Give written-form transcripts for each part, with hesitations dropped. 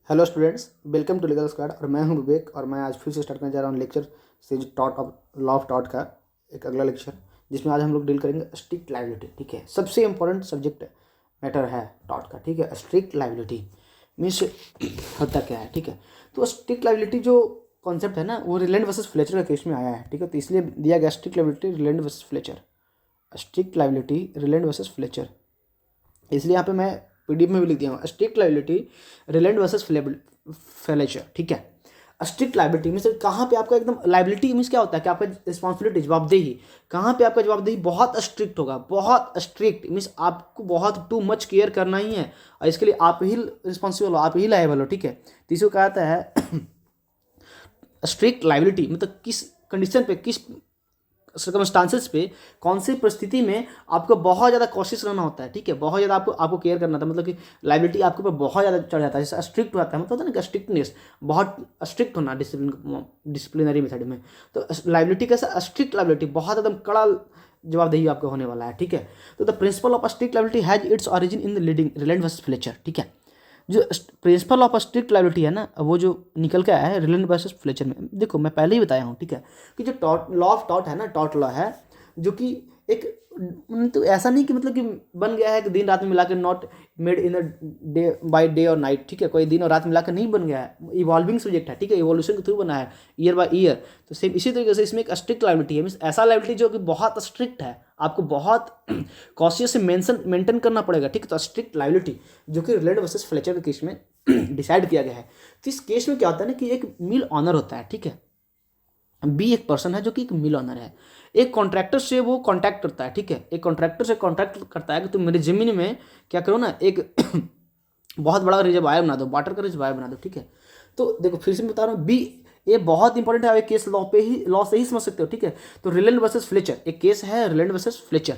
Hello students, welcome to legal squad. और मैं हूं विवेक और मैं आज फिर से स्टार्ट करने जा रहा हूं lecture series taught of law of taught का एक अगला लेक्चर, जिसमें आज हम लोग डील करेंगे स्ट्रिक्ट लायबिलिटी। ठीक है, सबसे इंपॉर्टेंट सब्जेक्ट मैटर है टॉट का। ठीक है, स्ट्रिक्ट लायबिलिटी मीन्स होता क्या है। ठीक है, तो स्ट्रिक्ट लायबिलिटी जो कॉन्सेप्ट है ना, वो रिलेंट वर्सेस फ्लेचर का केस में आया है। ठीक है, तो इसलिए दिया गया strict liability reliant versus Fletcher, strict liability reliant versus Fletcher. इसलिए यहाँ पे मैं पीडीएफ में भी लिख दिया हूँ strict liability reliant versus Fletcher. ठीक है, स्ट्रिक्ट लायबिलिटी मीन्स कहाँ पे आपका एकदम लायबिलिटी मीन्स क्या होता है कि आपका रिस्पॉन्सिबिलिटी जवाबदेही कहाँ पे आपका जवाबदेही बहुत स्ट्रिक्ट होगा। बहुत स्ट्रिक्ट मीन्स आपको बहुत टू मच केयर करना ही है और इसके लिए आप ही रिस्पॉन्सिबल हो, आप ही लायबल हो। ठीक है, तो इसको कहा जाता है स्ट्रिक्ट लायबिलिटी। मतलब किस कंडीशन पे, किस सर्कमस्टांसेस पे, कौन सी परिस्थिति में आपको बहुत ज़्यादा कोशिश रहना होता है। ठीक है, बहुत ज़्यादा आपको केयर करना था, मतलब कि लायबिलिटी आपके ऊपर बहुत ज़्यादा चढ़ जाता है। जैसे स्ट्रिक्ट होता है, मतलब होता है ना कि स्ट्रिक्टनेस, बहुत स्ट्रिक्ट होना डिसिप्लिनरी मेथड में। तो लायबिलिटी कैसा, स्ट्रिक्ट लायबिलिटी, बहुत एकदम कड़ा जवाबदेही आपका होने वाला है। ठीक है, तो the principle of strict liability has its origin in the leading reliant versus Fletcher. ठीक है, जो प्रिंसिपल ऑफ स्ट्रिक्ट लायबिलिटी है ना, वो जो निकल के आया है रिलेंट वर्सेस फ्लेचर में। देखो मैं पहले ही बताया हूँ, ठीक है, कि जो टॉट लॉ ऑफ टॉट है ना, टॉट लॉ है जो कि एक, तो ऐसा नहीं कि मतलब कि बन गया है कि दिन रात में मिलाकर, not made in day by day और नाइट। ठीक है, कोई दिन और रात मिलाकर नहीं बन गया है, इवॉल्विंग सब्जेक्ट है। ठीक है, इवोल्यूशन के थ्रू बना है, ईयर बाय ईयर। तो सेम इसी तरीके से इसमें एक स्ट्रिक्ट लायबिलिटी है, मीन्स ऐसा लायबिलिटी जो कि बहुत स्ट्रिक्ट है, आपको बहुत कॉशियस से मेंटेन करना पड़ेगा। ठीक है, तो स्ट्रिक्ट लायबिलिटी जो कि रिलेंट वर्सेस फ्लेचर के केस में डिसाइड किया गया है। तो इस केस में क्या होता है ना कि एक मिल ऑनर होता है। ठीक है, बी एक पर्सन है जो कि एक मिल ऑनर है, एक कॉन्ट्रैक्टर से वो कॉन्टैक्ट करता है। ठीक है, एक कॉन्ट्रैक्टर से कॉन्टैक्ट करता है कि तुम मेरी ज़मीन में क्या करो ना, एक बहुत बड़ा रिजर्वायर बना दो, वाटर का रिजर्वायर बना दो। ठीक है, तो देखो फिर से मैं बता रहा हूँ, बी ये बहुत इंपॉर्टेंट है, एक केस लॉ पे ही, लॉ से ही समझ सकते हो। ठीक है, तो रिलेंट वर्सेस फ्लेचर एक केस है, रिलेंट वर्सेस फ्लेचर।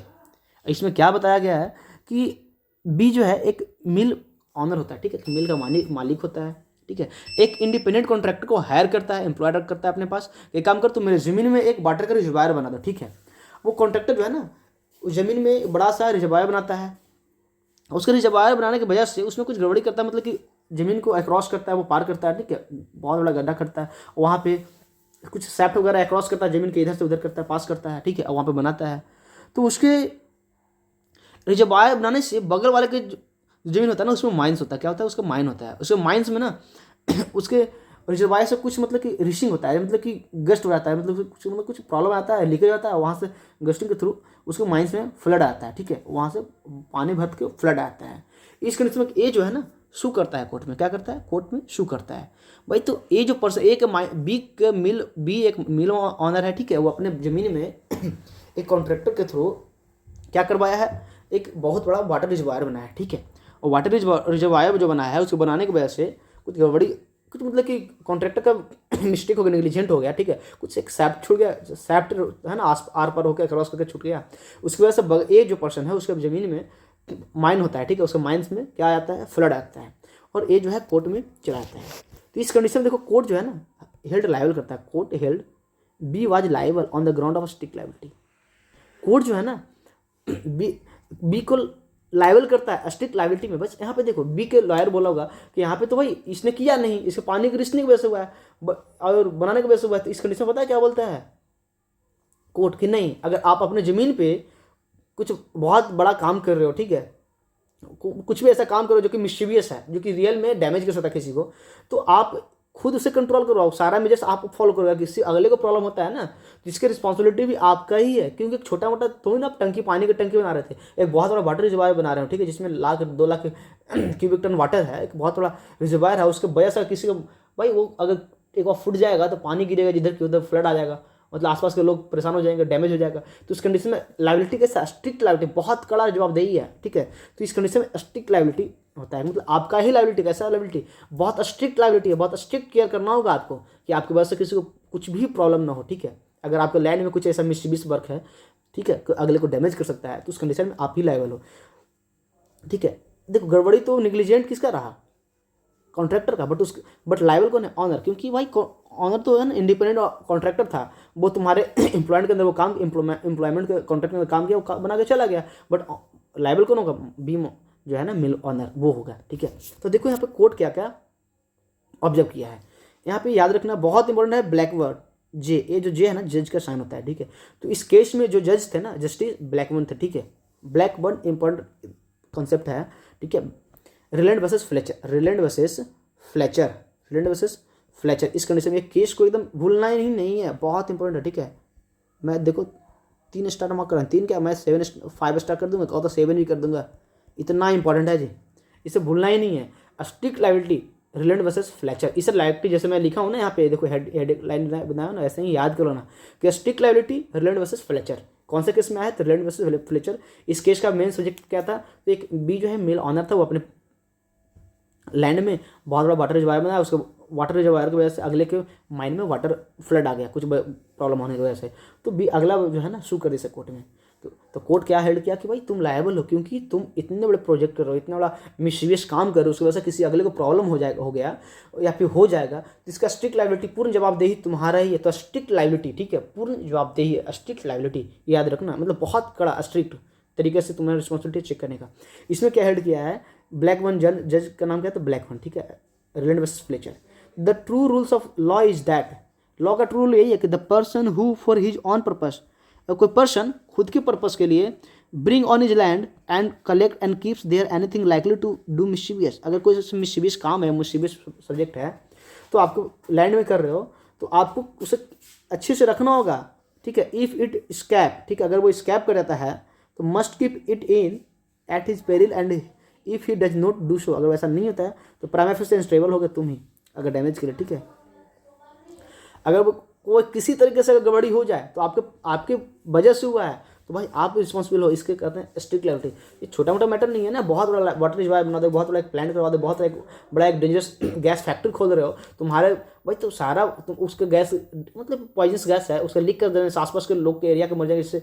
इसमें क्या बताया गया है कि बी जो है एक मिल ऑनर होता है। ठीक है, तो मिल का मालिक होता है। ठीक है, एक इंडिपेंडेंट कॉन्ट्रैक्टर को हायर करता है, एम्प्लॉयर करता है अपने पास, एक काम कर, तुम मेरे ज़मीन में एक वाटर का रिजर्वायर बना दो। ठीक है, वो कॉन्ट्रैक्टर जो है ना, उस ज़मीन में एक बड़ा सा रिजर्वायर बनाता है। उसके रिजर्वायर बनाने की वजह से उसमें कुछ गड़बड़ी करता है, मतलब कि ज़मीन को अक्रॉस करता है, वो पार करता है। ठीक है, बहुत बड़ा गड्ढा करता है, वहाँ पे कुछ सैफ्ट वगैरह अक्रॉस करता है, ज़मीन के इधर से उधर करता है, पास करता है। ठीक है, वहाँ पे बनाता है। तो उसके रिजर्वायर बनाने से बगल वाले के जमीन होता है ना, उसमें माइंस होता है। क्या होता है, उसका माइन होता है। उसके माइंस में ना उसके रिजर्वायर से कुछ मतलब कि रिशिंग होता है, मतलब कि गस्ट हो जाता है, मतलब कुछ प्रॉब्लम आता है, लीकेज आता है, वहाँ से गस्टिंग के थ्रू उसके माइंस में फ्लड आता है। ठीक है, वहाँ से पानी भर के फ्लड आता है। इस कंडीशन में ए जो है ना, शू करता है कोर्ट में, क्या करता है, कोर्ट में शू करता है भाई। तो ए जो पर्सन, बी एक मिल ऑनर है। ठीक है, वो अपने ज़मीन में एक कॉन्ट्रैक्टर के थ्रू क्या करवाया है, एक बहुत बड़ा वाटर रिजर्वायर बनाया है। ठीक है, और वाटर रिजर्वायर जो बनाया है, उसको बनाने की वजह से कुछ गड़बड़ी, कुछ मतलब कि कॉन्ट्रैक्टर का मिस्टेक हो गया, नेग्लिजेंट हो गया। ठीक है, कुछ एक सैप्ट छूट गया, सैप्ट है ना, आर पार होकर क्रॉस करके छूट गया। उसकी वजह से ए जो पर्सन है उसके ज़मीन में माइन होता है। ठीक है, उसके माइंस में क्या आता है, फ्लड आता है, और ए जो है कोर्ट में चला आता है। तो इस कंडीशन में देखो, कोर्ट जो है ना हेल्ड लायबल करता है, court held B was liable on the ground of strict liability. Court जो है ना बी को लायबल करता है स्ट्रिक्ट लायबिलिटी में। बस यहाँ पे देखो, बी के लॉयर बोला होगा कि यहाँ पे तो भाई इसने किया नहीं, इसके पानी की रिश्ते की वजह से हुआ है और बनाने की वजह से हुआ है। तो इस कंडीशन में पता है क्या बोलता है कोर्ट कि नहीं, अगर आप अपने ज़मीन पे कुछ बहुत बड़ा काम कर रहे हो, ठीक है, कुछ भी ऐसा काम करो जो कि मिस्टीवियस है, जो कि रियल में डैमेज कर सकता है किसी को, तो आप खुद उसे कंट्रोल करो, सारा मेजर्स आप फॉलो करोगे। किसी अगले को प्रॉब्लम होता है ना, जिसकी रिस्पॉन्सिबिलिटी भी आपका ही है, क्योंकि छोटा मोटा थोड़ी ना, टंकी, पानी की टंकी बना रहे थे, एक बहुत बड़ा वाटर रिजर्वायर बना रहे हो। ठीक है, जिसमें 1-2 लाख क्यूबिक टन वाटर है, एक बहुत बड़ा रिजर्वायर है। उसके वजह से किसी को भाई, वो अगर एक बार फूट जाएगा तो पानी गिरेगा जिधर की उधर, फ्लड आ जाएगा, मतलब आसपास के लोग परेशान हो जाएंगे, डैमेज हो जाएगा। तो इस कंडीशन में लायबिलिटी के साथ स्ट्रिक्ट लायबिलिटी, बहुत कड़ा जवाबदेही है। ठीक है, तो इस कंडीशन में स्ट्रिक्ट लायबिलिटी होता है, मतलब आपका ही लायबिलिटी, कैसा लायबिलिटी, बहुत स्ट्रिक्ट लायबिलिटी है, बहुत स्ट्रिक्ट केयर करना होगा आपको कि आपकी वजह से किसी को कुछ भी प्रॉब्लम ना हो। ठीक है, अगर आपके लैंड में कुछ ऐसा मिस्टीवियस वर्क है, ठीक है, अगले को डैमेज कर सकता है, तो उस कंडीशन में आप ही लायबल हो। ठीक है, देखो गड़बड़ी तो निग्लिजेंट किसका रहा, कॉन्ट्रैक्टर का, बट लायबल कौन है, ऑनर, क्योंकि भाई ऑनर तो है ना, इंडिपेंडेंट कॉन्ट्रैक्टर था, वो तुम्हारे एम्प्लॉयमेंट के अंदर वो काम, एम्प्लॉयमेंट के कॉन्ट्रैक्ट में काम किया, वो बना के चला गया। बट लायबल कौन होगा, बी जो है ना मिल ऑनर, वो होगा। ठीक है, तो देखो यहाँ पे कोर्ट क्या क्या ऑब्जर्व किया है। यहाँ पे याद रखना बहुत इंपॉर्टेंट है ब्लैकवर्ड जे, ये जो जे है ना जज का साइन होता है, ठीक है। तो इस केस में जो जज थे ना जस्टिस ब्लैकबर्न थे, ठीक है। ब्लैकबर्न इंपॉर्टेंट कॉन्सेप्ट है, ठीक है। Rylands versus Fletcher, Rylands versus Fletcher, Rylands versus Fletcher, इस कंडीशन में केस को एकदम भूलना ही नहीं है, बहुत इंपॉर्टेंट है, ठीक है। मैं देखो 3 स्टार मार्क कर रहा हूँ, 3 क्या मैं 5 स्टार कर दूंगा, कहो तो 7 भी कर दूंगा, इतना इंपॉर्टेंट है जी, इसे भूलना ही नहीं है। स्ट्रिक्ट लायबिलिटी रिलैंड वर्सेस फ्लेचर, इस लायबिलिटी जैसे मैं लिखा हूँ ना यहाँ पे देखो हेड लाइन बनाया ना, ऐसे ही याद करो ना कि स्ट्रिक्ट लायबिलिटी रिलैंड वर्सेस फ्लेचर कौन से केस में आया, तो रिलैंड वर्सेस फ्लेचर। इस केस का मेन सब्जेक्ट क्या था, तो एक बी जो है मेल ऑनर था, वो अपने लैंड में बहुत बड़ा वाटर रिजर्वायर बनाया, उसको वाटर रिजर्वायर की वजह से अगले के माइन में वाटर फ्लड आ गया कुछ प्रॉब्लम होने की वजह से, तो भी अगला जो है ना सू कर दे कोर्ट में। तो कोर्ट क्या हेल्ड किया कि भाई तुम लायबल हो क्योंकि तुम इतने बड़े प्रोजेक्ट कर रहे हो, इतना बड़ा मिसयूज काम कर रहे हो, उसकी वजह से किसी अगले को प्रॉब्लम हो गया या फिर हो जाएगा, तो इसका स्ट्रिक्ट लायबिलिटी पूर्ण जवाबदेही तुम्हारा ही है। तो स्ट्रिक्ट लायबिलिटी, ठीक है, पूर्ण जवाबदेही, स्ट्रिक्ट लायबिलिटी याद रखना, मतलब बहुत कड़ा स्ट्रिक्ट तरीके से तुम्हारा रिस्पॉन्सिबिलिटी चेक करने का। इसमें क्या हेल्ड किया है, ब्लैक वन जज का नाम क्या है, तो ब्लैक वन, ठीक है, Rylands versus Fletcher. The true rules of law is that, law का ट्रू रूल यही है कि the person who for his own purpose, कोई पर्सन खुद के पर्पस के लिए bring on his land and collect and keeps there anything likely to do mischievous, अगर कोई मिस्चीवियस काम है, मिस्चीवियस सब्जेक्ट है, तो आपको लैंड में कर रहे हो तो आपको उसे अच्छे से रखना होगा, ठीक है। इफ़ इट स्कैप, ठीक है, अगर वो स्कैप कर जाता है तो must keep it in at his peril and if he does not do so, अगर वैसा नहीं होता है तो प्राइम से अनस्टेबल हो गए तुम ही अगर डैमेज के लिए, ठीक है। अगर वो कोई किसी तरीके से अगर गड़बड़ी हो जाए तो आपके वजह से हुआ है तो भाई आप रिस्पॉन्सिबल हो, इसके कहते हैं स्ट्रिक्ट लायबिलिटी। ये छोटा मोटा मैटर नहीं है ना, बहुत बड़ा वाटर रिजर्वायर बना दो, बहुत बड़ा एक प्लांट करवा दो, बहुत बड़ा एक डेंजरस गैस फैक्ट्री खोल रहे हो तुम्हारे भाई, तो सारा तुम उसके गैस मतलब पॉइजनस गैस है, उसका लीक कर देने से आसपास के लोग के एरिया के मर जाएंगे, इससे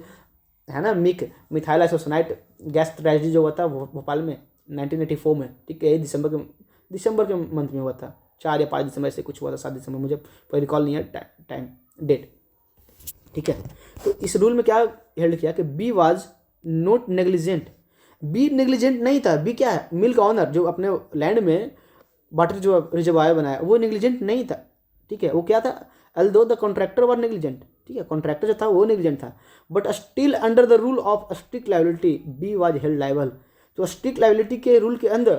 है ना मिथाइल आइसोसाइनाइड गैस ट्रेजेडी जो हुआ था भोपाल में 1984 में, ठीक है, यही दिसंबर के मंथ में हुआ था, 4 या 5 दिसंबर से कुछ हुआ था, 7 दिसंबर, मुझे कोई रिकॉल नहीं है टाइम डेट, ठीक है। तो इस रूल में क्या हेल्ड किया कि B was not negligent, B negligent नहीं था, बी क्या है, मिल का ऑनर जो अपने लैंड में वाटर जो रिजर्वायर बनाया वो नेग्लिजेंट नहीं था, ठीक है। वो क्या था, although the contractor were negligent, ठीक है, कॉन्ट्रैक्टर जो था वो नेग्लिजेंट था, but still under the rule of strict liability B was held liable. तो स्ट्रिक्ट लायबिलिटी के रूल के अंदर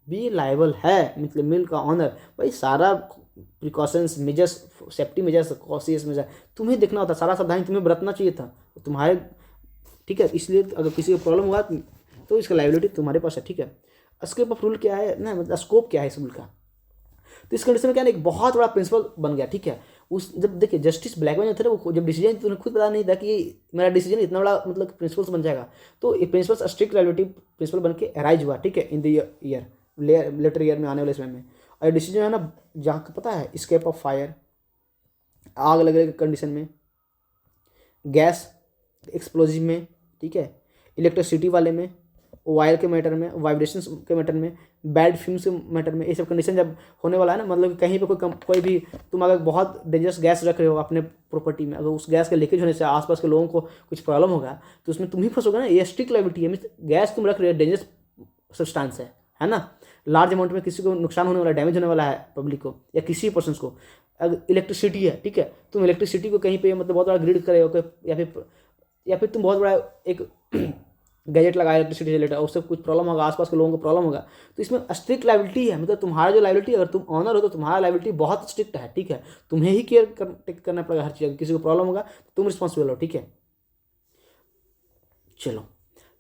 बी लायबल है, मतलब मिल का ऑनर, भाई सारा precautions measures, safety measures, cautious measure तुम्हें देखना होता, सारा सावधानी तुम्हें बरतना चाहिए था तुम्हारे, ठीक है। इसलिए अगर किसी को प्रॉब्लम हुआ तो इसका लायबिलिटी तुम्हारे पास है, ठीक है। स्कोप ऑफ रूल क्या है ना, मतलब स्कोप क्या है इस रूल का, तो इस कंडीशन में क्या है, एक बहुत बड़ा प्रिंसिपल बन गया, ठीक है। उस जब देखिए जस्टिस ब्लैकमैन जो थे वो जब डिसीजन तो उन्हें खुद पता नहीं था कि मेरा डिसीजन इतना बड़ा मतलब प्रिंसिपल्स बन जाएगा, तो ये प्रिंसिपल स्ट्रिक्ट लायबिलिटी प्रिंसिपल बन के अराइज हुआ, ठीक है, in the year later year में आने वाले समय में। और डिसीजन है ना जहाँ पता है, स्केप ऑफ फायर, आग लगने के कंडीशन में, गैस एक्सप्लोजिव में, ठीक है, इलेक्ट्रिसिटी वाले में, वायर के मैटर में, वाइब्रेशन के मैटर में, बैड फ्यूम्स के मैटर में, ये सब कंडीशन जब होने वाला है ना, मतलब कहीं पे कोई भी तुम अगर बहुत डेंजरस गैस रख रहे हो अपने प्रॉपर्टी में, अगर उस गैस के लीकेज होने से आसपास के लोगों को कुछ प्रॉब्लम होगा तो उसमें तुम ही फंसोगे ना, ये स्ट्रिक्ट लायबिलिटी है। मीन्स गैस तुम रख रहे हो डेंजरस सब्सटेंस है ना, लार्ज अमाउंट में किसी को नुकसान होने वाला है, डैमेज होने वाला है पब्लिक को या किसी पर्सन को। अगर इलेक्ट्रिसिटी है, ठीक है, तुम इलेक्ट्रिसिटी को कहीं पे मतलब बहुत बड़ा ग्रिड करे हो या फिर तुम बहुत बड़ा एक गैजेट लगाया इलेक्ट्रिसिटी रिलेटेड, उससे कुछ प्रॉब्लम होगा, आसपास के लोगों को प्रॉब्लम होगा, तो इसमें स्ट्रिक्ट लायबिलिटी है। मतलब तुम्हारा जो लायबिलिटी, अगर तुम ऑनर हो तो तुम्हारा लायबिलिटी बहुत स्ट्रिक्ट है, ठीक है, तुम्हें ही केयर करना पड़ेगा हर चीज़, किसी को प्रॉब्लम होगा तो तुम रिस्पॉन्सिबल हो, ठीक है। चलो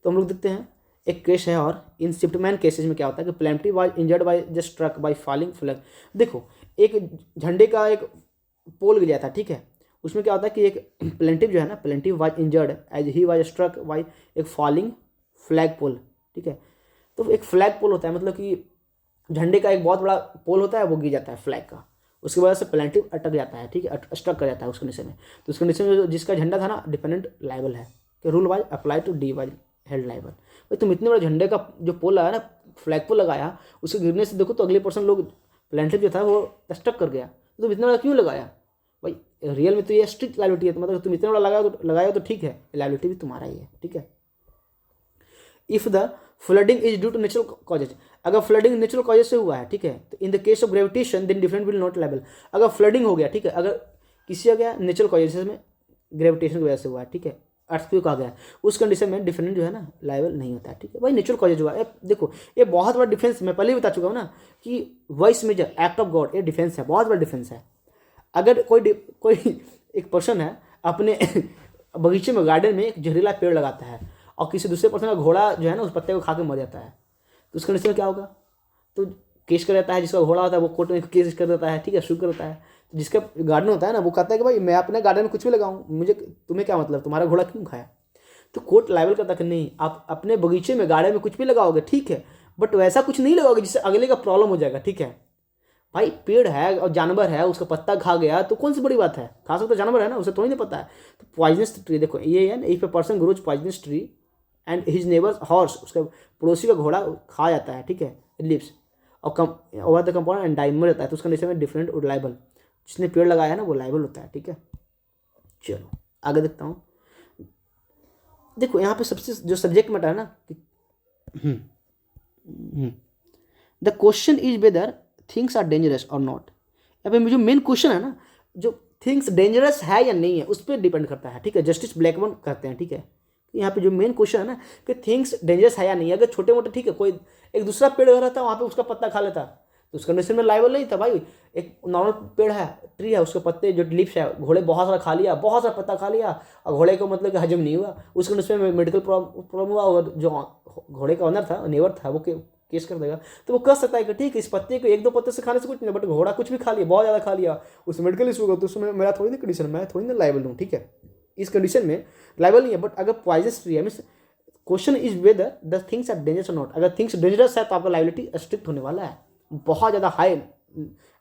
तो हम लोग देखते हैं एक केस है, और इन शिफ्टमैन केसेज में क्या होता है कि plaintiff was injured by just struck by falling flag. देखो एक झंडे का एक पोल गिर जाता है, ठीक है, उसमें क्या होता है कि एक प्लेंटिव जो है ना, plaintiff was injured as he was struck by एक फॉलिंग फ्लैग पोल, ठीक है। तो एक फ्लैग पोल होता है, मतलब कि झंडे का एक बहुत बड़ा पोल होता है, वो गिर जाता है फ्लैग का, उसकी वजह से प्लेंटिव अटक जाता है, ठीक है, स्ट्रक कर जाता है उस कंडीशन में। तो उस कंडीशन में जिसका झंडा था ना डिपेंडेंट लायबल है कि rule was apply to D was held liable. भाई तुम इतने बड़ा झंडे का जो पोल लगाया ना, फ्लैग पोल लगाया, उसके गिरने से देखो तो अगले पर्सन लोग प्लेंटिव जो था वो स्ट्रक कर गया, तो तुम इतना बड़ा क्यों लगाया भाई, रियल में तो ये स्ट्रिक्ट लायबिलिटी है, तो मतलब तुम इतना बड़ा लगाया तो ठीक है, लायबिलिटी भी तुम्हारा ही है, ठीक है। If the flooding is due to natural causes, अगर फ्लडिंग नेचुरल कॉजेज से हुआ है, ठीक है, तो in the case of gravitation then defendant will not liable. अगर फ्लडिंग हो गया, ठीक है, अगर किसी का गया नेचुरल कॉजेज में ग्रेविटेशन की वजह से हुआ है, ठीक है, अर्थक्वेक आ गया, उस कंडीशन में डिफरेंट जो है ना लायबल नहीं होता है, ठीक है भाई, नेचुरल कॉजेज हुआ है। देखो ये बहुत बड़ा डिफेंस, मैं पहले ही बता चुका हूँ ना कि vis major act of God, ये डिफेंस है, बहुत बड़ा डिफेंस है। अगर कोई एक पर्सन है अपने बगीचे में, गार्डन में एक जहरीला पेड़ लगाता है और किसी दूसरे पर्सन का घोड़ा जो है ना उस पत्ते को खा के मर जाता है, तो उस कंडीशन में क्या होगा? तो केस कर देता है, जिसका घोड़ा होता है वो कोर्ट में केस कर देता है, ठीक है, शू कर देता है। तो जिसका गार्डन होता है ना वो कहता है कि भाई मैं अपने गार्डन में कुछ भी लगाऊं, मुझे तुम्हें क्या मतलब, तुम्हारा घोड़ा क्यों खाया? तो कोर्ट लायबल करता कि नहीं, आप अपने बगीचे में गार्डन में कुछ भी लगाओगे, ठीक है, बट वैसा कुछ नहीं लगाओगे जिससे अगले का प्रॉब्लम हो जाएगा, ठीक है भाई। पेड़ है और जानवर है, उसका पत्ता खा गया तो कौन सी बड़ी बात है, खा सकता जानवर है ना, उसे थोड़ी नहीं पता है। तो पॉइजनस ट्री, देखो ये है, if a person grows poisonous tree and his neighbours horse, उसका पड़ोसी का घोड़ा खा जाता है, ठीक है, लिप्स और over the compound and die मर जाता है, तो उसका कंडीशन में डिफरेंट और लायबल, जिसने पेड़ लगाया है ना वो लायबल होता है, ठीक है। चलो आगे देखता हूँ। देखो यहाँ पे सबसे जो सब्जेक्ट मैटर है ना, the question is whether things are dangerous और नॉट। यहाँ पे जो मेन क्वेश्चन है ना, जो थिंग्स डेंजरस है या नहीं है उस पर डिपेंड करता है, ठीक है, जस्टिस ब्लैकबर्न कहते हैं, ठीक है। यहाँ पे जो मेन क्वेश्चन है ना कि थिंग्स डेंजरस है या नहीं, अगर छोटे मोटे, ठीक है, कोई एक दूसरा पेड़ रहता वहाँ पे उसका पत्ता खा लेता तो उस कंडीशन में लायबल नहीं था भाई। एक नॉर्मल पेड़ है, ट्री है, उसके पत्ते जो लिप्स है, घोड़े बहुत सारा खा लिया, बहुत सारा पत्ता खा लिया और घोड़े को मतलब कि हजम नहीं हुआ, उस कंडीशन में मेडिकल प्रॉब्लम हुआ और जो घोड़े का ऑनर था, नेवर था, वो केस कर देगा। तो वो कह सकता है कि ठीक है इस पत्ते को एक दो पत्ते से खाने से कुछ नहीं, बट घोड़ा कुछ भी खा लिया, बहुत ज़्यादा खा लिया, उसमें मेडिकल इशू होगा, तो उसमें मेरा थोड़ी ना कंडीशन, मैं थोड़ी ना लायबल हूँ, ठीक है, इस कंडीशन में लायबल नहीं है। बट अगर पॉइजनस ट्री है, means question is whether the things are dangerous और नॉट, अगर थिंग्स डेंजरस है तो आपका लायबिलिटी स्ट्रिक्ट होने वाला है, बहुत ज़्यादा हाई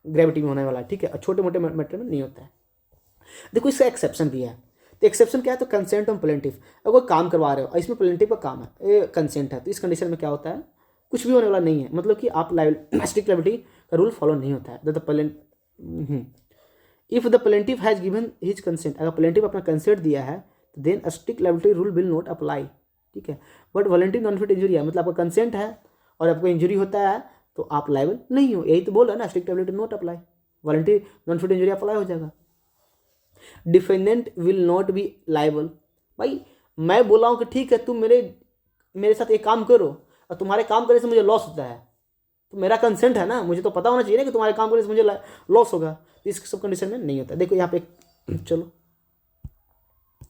ग्रेविटी में होने वाला है, ठीक है, और छोटे मोटे मैटर में नहीं होता है। देखो इसका एक्सेप्शन भी है, तो एक्सेप्शन क्या है, तो कंसेंट ऑन प्लेंटिव, अगर कोई काम करवा रहे हो इसमें प्लेंटिव का काम है, ये कंसेंट है, तो इस कंडीशन में क्या होता है, कुछ भी होने वाला नहीं है, मतलब कि आप स्ट्रिक्ट लायबिलिटी का रूल फॉलो नहीं होता है। If the plaintiff has given his consent, अगर प्लेंटिव अपना कंसेंट दिया है तो then strict liability rule will not apply, ठीक है। But voluntary non fit injury है, मतलब आपका कंसेंट है और आपको इंजरी होता है तो आप लायबल नहीं हो, यही तो बोल रहा है ना, strict liability not apply, voluntary non fit injury apply हो जाएगा। Defendant will not be liable, भाई मैं बोला हूँ कि ठीक है तुम मेरे साथ एक काम करो और तुम्हारे काम करने से मुझे लॉस होता है, तो मेरा कंसेंट है ना, मुझे तो पता होना चाहिए ना कि तुम्हारे काम करने से मुझे लॉस होगा, तो इस सब कंडीशन में नहीं होता। देखो यहाँ पे चलो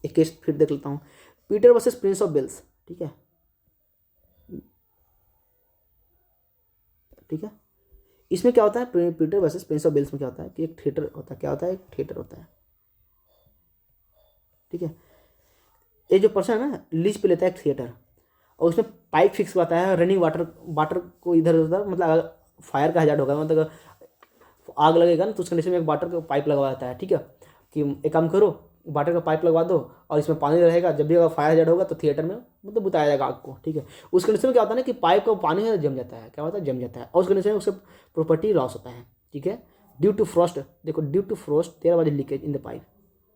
एक केस फिर देख लेता हूँ, Peter versus Prince of Wales, ठीक है, ठीक है। इसमें क्या होता है, Peter versus Prince of Wales में क्या होता है कि एक थिएटर होता है, क्या होता है, एक थिएटर होता है, ठीक है। ये जो पर्सन है ना लीज पे लेता है एक थिएटर और उसमें पाइप फिक्स करता है, रनिंग वाटर को इधर उधर, मतलब फायर का हजार्ड होगा, मतलब आग लगेगा ना तो उस कंडीशन में एक वाटर का पाइप लगवा देता है, ठीक है, कि एक काम करो वाटर का पाइप लगवा दो और इसमें पानी रहेगा, जब भी अगर फायर हजार्ड होगा तो थिएटर में मतलब बुताया जाएगा आग को, ठीक है। उस कंडीशन में क्या होता है ना कि पाइप का पानी है जम जाता है, क्या होता है, जम जाता है, और उस कंडीशन में उससे प्रॉपर्टी लॉस होता है, ठीक है। ड्यू टू फ्रॉस्ट, देखो due to frost there was leakage in the pipe,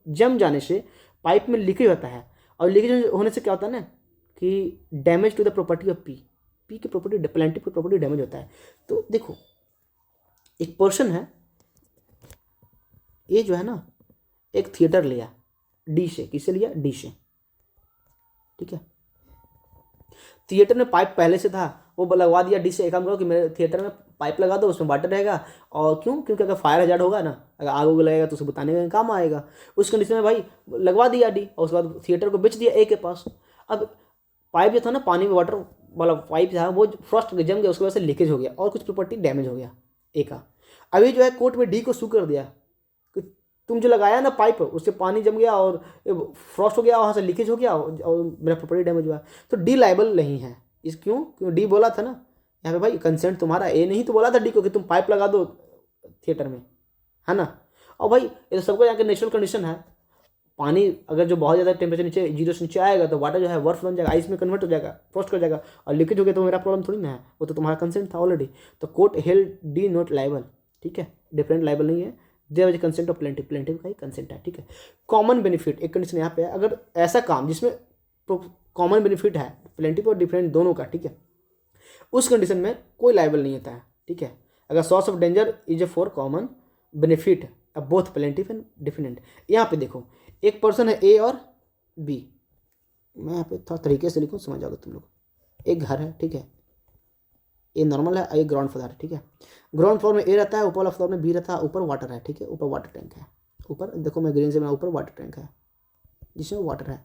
जम जाने से पाइप में लीकेज होता है, और लीकेज होने से क्या होता है ना कि damage to the property of P की प्रॉपर्टी, प्लेंटिव की प्रॉपर्टी डैमेज होता है। तो देखो एक पर्सन है, ये जो है ना एक थिएटर लिया डी से, किससे लिया, डी से, ठीक है। थिएटर में पाइप पहले से था, वो लगवा दिया डी से, एक काम करो कि मेरे थिएटर में पाइप लगा दो, उसमें वाटर रहेगा, और क्यों, क्योंकि अगर फायर हजार्ड होगा ना, अगर आग उग लगेगा तो उसे बताने में काम आएगा। उस कंडीशन में भाई लगवा दिया डी, और उसके बाद थिएटर को बेच दिया ए के पास। अब पाइप जो था ना पानी में वाटर वाला पाइप था वो फ्रॉस्ट जम गया, उसकी वजह से लीकेज हो गया और कुछ प्रॉपर्टी डैमेज हो गया ए का। अभी जो है कोर्ट में डी को सू कर दिया कि तुम जो लगाया ना पाइप उससे पानी जम गया और फ्रॉस्ट हो गया, वहाँ से लीकेज हो गया और मेरा प्रॉपर्टी डैमेज हुआ, तो डी लायबल नहीं है। इस क्यों डी बोला था ना यहाँ पे भाई कंसेंट तुम्हारा, ए नहीं तो बोला था डी को कि तुम पाइप लगा दो थिएटर में, है ना। और भाई ये तो सबको यहाँ के नेचुरल कंडीशन है, पानी अगर जो बहुत ज़्यादा टेम्परेचर नीचे जीरो से नीचे आएगा तो वाटर जो है बर्फ बन जाएगा, आइस में कन्वर्ट हो जाएगा, फ्रॉस्ट कर जाएगा, और लीकेज हो गया तो मेरा प्रॉब्लम थोड़ी ना है, वो तो तुम्हारा कंसेंट था ऑलरेडी। तो court held D not liable, ठीक है, डिफरेंट लायबल नहीं है, there was consent of plaintiff, plaintiff का ही कंसेंट है, ठीक है। कॉमन बेनिफिट एक कंडीशन यहाँ पे है, अगर ऐसा काम जिसमें कॉमन बेनिफिट है प्लेंटिव और डिफरेंट दोनों का, ठीक है, उस कंडीशन में कोई लाइबल नहीं होता है, ठीक है। अगर source of danger is A for common benefit अब बोथ प्लेंटिफ एंड डिफेंडेंट। यहाँ पे देखो एक पर्सन है ए और बी, मैं यहाँ पे थोड़ा तरीके से लिखूँ समझ जाओगे तुम लोग। एक घर है, ठीक है, ए नॉर्मल है, ये ग्राउंड फ्लोर है, ठीक है। ग्राउंड फ्लोर में ए रहता है, ऊपर वाला फ्लोर में बी रहता है, ऊपर वाटर है, ठीक है, ऊपर वाटर टैंक है। ऊपर देखो मैं ग्रीन से मैं ऊपर वाटर टैंक है जिसमें वाटर है,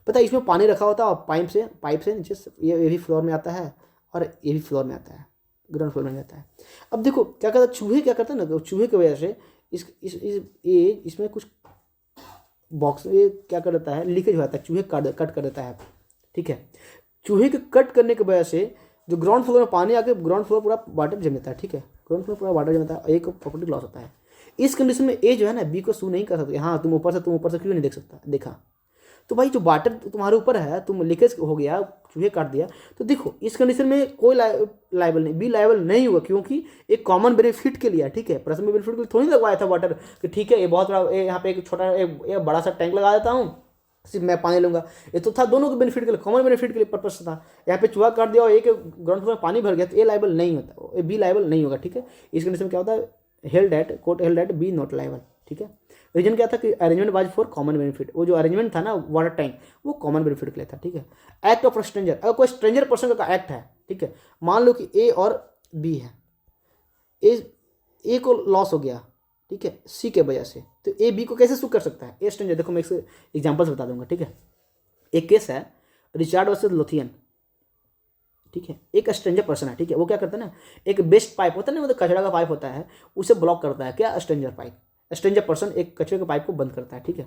पता है इसमें पानी रखा होता है और पाइप से नीचे ये भी फ्लोर में आता है और ये भी फ्लोर में आता है, ग्राउंड फ्लोर में आता है। अब देखो क्या करता है चूहे, क्या करता है ना, चूहे की वजह से इसमें कुछ बॉक्स ये क्या कर देता है, लीकेज हो जाता है, चूहे कट कर देता है, ठीक है। चूहे के कट करने की वजह से जो ग्राउंड फ्लोर में पानी आके ग्राउंड फ्लोर पूरा वाटर जम जाता है, ठीक है, ग्राउंड फ्लोर पूरा वाटर जम जाता है, ए को प्रॉपर्टी लॉस होता है। इस कंडीशन में ए जो है ना बी को सू नहीं कर सकते। हाँ तुम ऊपर से क्यों नहीं देख सकता, देखा तो भाई जो वाटर तुम्हारे ऊपर है, तुम लीकेज हो गया, चूहे काट दिया, तो देखो इस कंडीशन में कोई लाइबल नहीं, बी लाइबल नहीं होगा क्योंकि एक कॉमन बेनिफिट के लिए, ठीक है, पर्सनल बेनिफिट के लिए थोड़ी लगवाया था वाटर कि ठीक है ये बहुत बड़ा, यहाँ पे एक छोटा एक बड़ा सा टैंक लगा देता हूँ, सिर्फ मैं पानी लूंगा। ये तो था दोनों के बेनिफिट के लिए, कॉमन बेनिफिट के लिए पर्पस था। यहाँ पे चूहा काट दिया और एक ग्राउंड फ्लोर में पानी भर गया तो ए लाइबल नहीं होता, ये बी लाइबल नहीं होगा, ठीक है। इस कंडीशन में क्या होता है, held at court held at B not liable, ठीक है। रीजन क्या था कि arrangement was for common benefit, वो जो अरेंजमेंट था ना वाटर टैंक वो कॉमन बेनिफिट के लिए था, ठीक है। एक्ट ऑफ स्ट्रेंजर, अगर कोई स्ट्रेंजर पर्सन का एक्ट है, ठीक है, मान लो कि ए और बी है, ए को लॉस हो गया, ठीक है, सी के वजह से, तो ए बी को कैसे सू कर सकता है, ए स्ट्रेंजर। देखो मैं इसके एग्जाम्पल्स बता दूंगा, ठीक है। एक केस है रिचार्ड वर्सेस लोथियन, ठीक है, एक स्ट्रेंजर पर्सन है, ठीक है, वो क्या करता है ना, एक बेस्ट पाइप होता है ना, मतलब कचरा का पाइप होता है, उसे ब्लॉक करता है, क्या, स्ट्रेंजर पाइप। स्ट्रेंजर पर्सन एक कचरे के पाइप को बंद करता है, ठीक है।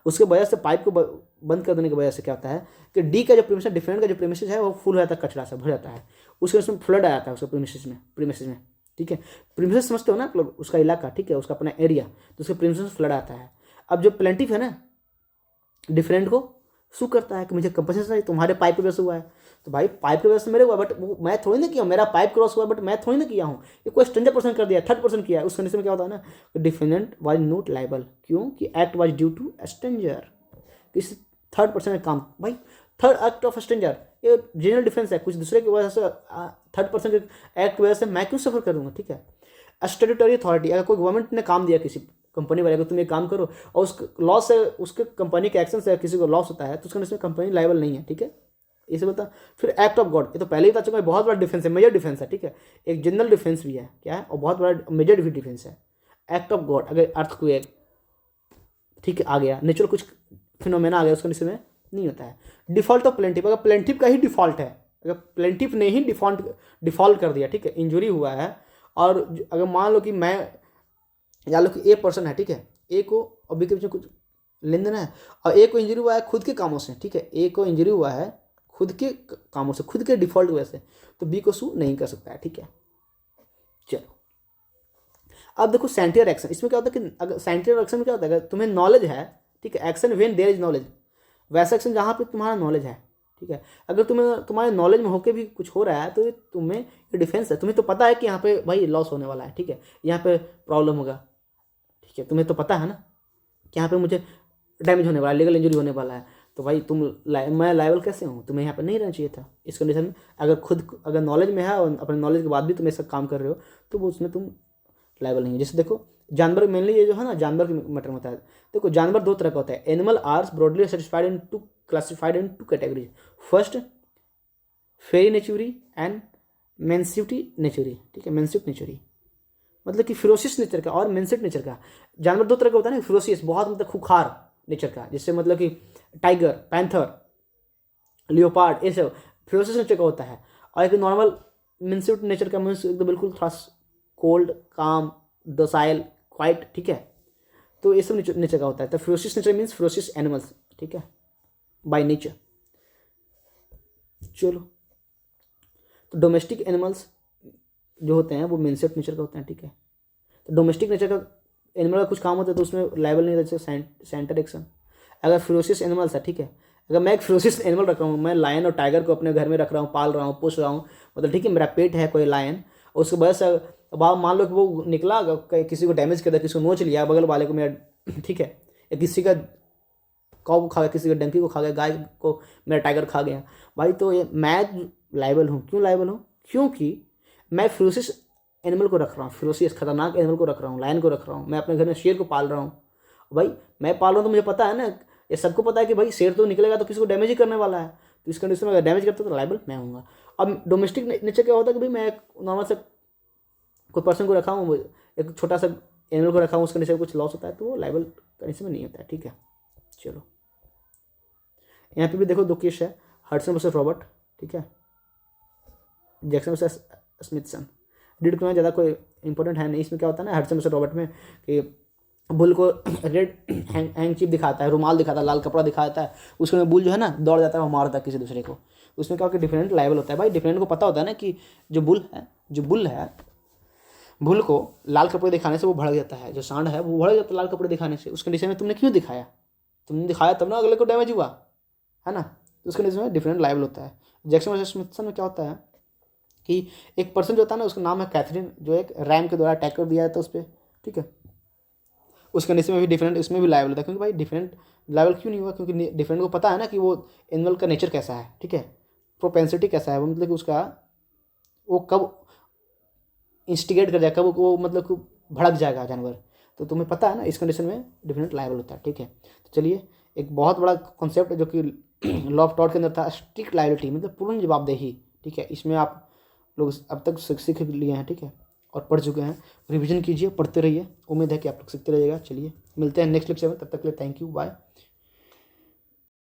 उसके वजह से पाइप को बंद कर देने की वजह से क्या होता है कि डी का जो प्रीमिसेस, डिफरेंट का जो प्रीमिसेस है वो फुल हो जाता है, कचरा से भर जाता है, उसके उसमें फ्लड आ जाता है उसके प्रीमिसेस में, ठीक है। प्रीमिसेस समझते हो ना, मतलब उसका इलाका, ठीक है, उसका अपना एरिया, तो उसके प्रीमिसेस फ्लड आता है। अब जो प्लेंटिफ है ना, डिफरेंट को सू करता है कि मुझे कंपनसेशन चाहिए, तुम्हारे पाइप की वजह से हुआ है, तो भाई पाइप की वजह से मेरे हुआ, बट वो मैं थोड़ी ना किया, मेरा पाइप क्रॉस हुआ बट मैं थोड़ी ना किया हूँ, ये कोई स्ट्रेंजर पर्सन कर दिया, थर्ड पर्सन किया है। उस कंडीशन में क्या होता है ना, डिफेंडेंट वाज नॉट लाइबल, क्यों कि act was due to stranger, किसी थर्ड पर्सन का काम। भाई थर्ड एक्ट ऑफ स्ट्रेंजर ये जनरल डिफेंस है, कुछ दूसरे की वजह से थर्ड पर्सन के एक्ट की वजह से मैं क्यों सफर करूँगा, ठीक है। स्टैट्यूटरी अथॉरिटी, अगर कोई गवर्नमेंट ने काम दिया किसी कंपनी वाले को, तुम ये काम करो और उस लॉस से, उसके कंपनी के एक्शन से किसी को लॉस होता है, तो उसके इसमें कंपनी लाइबल नहीं है, ठीक है। इसे बता। फिर एक्ट ऑफ गॉड, ये तो पहले ही बता चुका है, बहुत बड़ा डिफेंस है, मेजर डिफेंस है, ठीक है, एक जनरल डिफेंस भी है, क्या है, और बहुत बड़ा मेजर डिफेंस है। एक्ट ऑफ गॉड, अगर अर्थक्वेक, ठीक है, आ गया, नेचुरल कुछ फिनोमेना आ गया, उसका इसमें नहीं होता है। डिफॉल्ट ऑफ प्लेंटिफ, अगर प्लेंटिफ का ही डिफॉल्ट है, अगर प्लेंटिफ ने ही डिफॉल्ट कर दिया, ठीक है, इंजुरी हुआ है, और अगर मान लो कि मैं या लो कि ए पर्सन है, ठीक है, ए को और बी के बीच में कुछ लेन देन है, और ए को इंजरी हुआ है खुद के कामों से, ठीक है, ए को इंजरी हुआ है खुद के कामों से, खुद के डिफॉल्ट की वजह से, तो बी को सू नहीं कर सकता है, ठीक है। चलो अब देखो सेंटियर एक्शन, इसमें क्या होता है कि अगर सेंटियर एक्शन में क्या होता है, अगर तुम्हें नॉलेज है, ठीक है, action when there is knowledge, वैसा एक्शन जहाँ पे तुम्हारा नॉलेज है, ठीक है। अगर तुम्हारे नॉलेज में होकर भी कुछ हो रहा है तो तुम्हें ये डिफेंस है, तुम्हें तो पता है कि यहाँ पे भाई लॉस होने वाला है, ठीक है, यहाँ पे प्रॉब्लम होगा, ठीक है, तुम्हें तो पता है ना कि यहाँ पे मुझे डैमेज होने वाला है, लीगल इंजरी होने वाला है, तो भाई मैं लायबल कैसे हूँ, तुम्हें यहाँ पे नहीं रहना चाहिए था इस कंडीशन में। अगर नॉलेज में है और अपने नॉलेज के बाद भी तुम ऐसा काम कर रहे हो तो वो उसमें तुम लायबल नहीं है। जैसे देखो जानवर, मेनली ये जो है ना जानवर के मैटर में होता है। देखो जानवर दो तरह का होता है, animal are broadly classified in two categories, first ferae naturae and mansuetae naturae, ठीक है, मेंसिट नेचुरी मतलब कि फिरोसियस नेचर का और मेंसिट नेचर का। जानवर दो तरह का होता है ना, फिरोसियस बहुत मतलब खुखार नेचर का, जिससे मतलब कि टाइगर, पैंथर, लियोपार्ड, ये सब फिरोसियस नेचर का होता है, और एक नॉर्मल मेंसिट नेचर का मीन्स एकदम बिल्कुल थोड़ा कोल्ड, काम, डोसाइल, क्वाइट, ठीक है, तो ये सब नेचर का होता है। तो फिरोसियस नेचर मीन्स फिरोसियस एनिमल्स, ठीक है, बाय नेचर। चलो तो डोमेस्टिक एनिमल्स जो होते हैं वो मेंसिट नेचर का होते हैं, ठीक है। तो डोमेस्टिक नेचर का एनिमल का कुछ काम होता है तो उसमें लायबल नहीं रहता, सेंटर एक्शन। अगर फिरोसियस एनिमल्स है, ठीक है, अगर मैं एक फिरोसियस एनिमल रख रहा हूँ, मैं लायन और टाइगर को अपने घर में रख रहा हूँ, पाल रहा हूँ, पोष रहा हूँ, मतलब ठीक है, मेरा पेट है कोई लायन, और उसकी वजह से अब आप मान लो कि वो निकला, किसी को डैमेज कर दिया, किसी को नोच लिया, बगल वाले को मेरा, ठीक है, या किसी का काऊ को खा गया, किसी का डंकी को खा गया, गाय को मेरा टाइगर खा गया, भाई तो ये लायबल हूँ। क्यों लायबल हूँ? क्योंकि मैं फ्यूसिस एनिमल को रख रहा हूँ, फ्यूसिस खतरनाक एनिमल को रख रहा हूँ, लायन को रख रहा हूँ, मैं अपने घर में शेर को पाल रहा हूँ। भाई मैं पाल रहा हूँ तो मुझे पता है ना, ये सबको पता है कि भाई शेर तो निकलेगा तो किसी को डैमेज ही करने वाला है, तो इस कंडीशन में अगर डैमेज करता तो लायबल मैं हूँगा। अब डोमेस्टिक नेचर क्या होता है कि भाई मैं नॉर्मल से कोई पर्सन को रखा हूँ, एक छोटा सा एनिमल को रखा हूँ, उसके नीचे कुछ लॉस होता है तो वो लायबल कंडीशन में नहीं होता है। ठीक है, चलो यहाँ पे भी देखो 2 केस है, हडसन वर्सेस रॉबर्ट, ठीक है, जैक्सन वर्सेस स्मिथसन। रीड करना ज़्यादा कोई इंपॉर्टेंट है नहीं। इसमें क्या होता है ना, हडसन वर्सेस रॉबर्ट में कि बुल को रेड हैंगचीफ दिखाता है, रुमाल दिखाता है, लाल कपड़ा दिखाता है, उसके में बुल जो है ना दौड़ जाता है, वो मारता है किसी दूसरे को। उसमें क्या होता है, डिफरेंट लायबल होता है। भाई डिफरेंट को पता होता है ना कि जो बुल है बुल को लाल कपड़े दिखाने से वो भड़क जाता है, जो सांड है वो भड़क जाता है लाल कपड़े दिखाने से। उस कंडीशन में तुमने क्यों दिखाया, तुमने दिखाया तब ना अगले को डैमेज हुआ है ना, तो उस कंडीशन में डिफरेंट लायबल होता है। जैक्सन वर्सेस स्मिथसन में क्या होता है कि एक पर्सन जो होता है ना, उसका नाम है कैथरीन, जो एक रैम के द्वारा अटैक कर दिया जाता है उस पर, ठीक है। उस कंडीशन में भी डिफरेंट, इसमें भी लायबल होता है। क्योंकि भाई डिफरेंट लायबल क्यों नहीं हुआ, क्योंकि डिफरेंट को पता है ना कि वो एनिमल का नेचर कैसा है, ठीक है, प्रोपेंसिटी कैसा है, वो मतलब कि उसका वो कब इंस्टिगेट कर जाएगा, कब वो मतलब कि भड़क जाएगा जानवर, तो तुम्हें पता है ना, इस कंडीशन में डिफरेंट लायबल होता है। ठीक है, तो चलिए एक बहुत बड़ा कॉन्सेप्ट जो कि लॉ ऑफ टॉट के अंदर था, स्ट्रिक्ट लायबिलिटी मतलब पूर्ण जवाबदेही। ठीक है, इसमें आप लोग अब तक सीख लिए हैं, ठीक है, और पढ़ चुके हैं। रिवीजन कीजिए, पढ़ते रहिए, उम्मीद है कि आप लोग सीखते रहिएगा। चलिए मिलते हैं नेक्स्ट लेक्चर में, तब तक के लिए थैंक यू, बाय।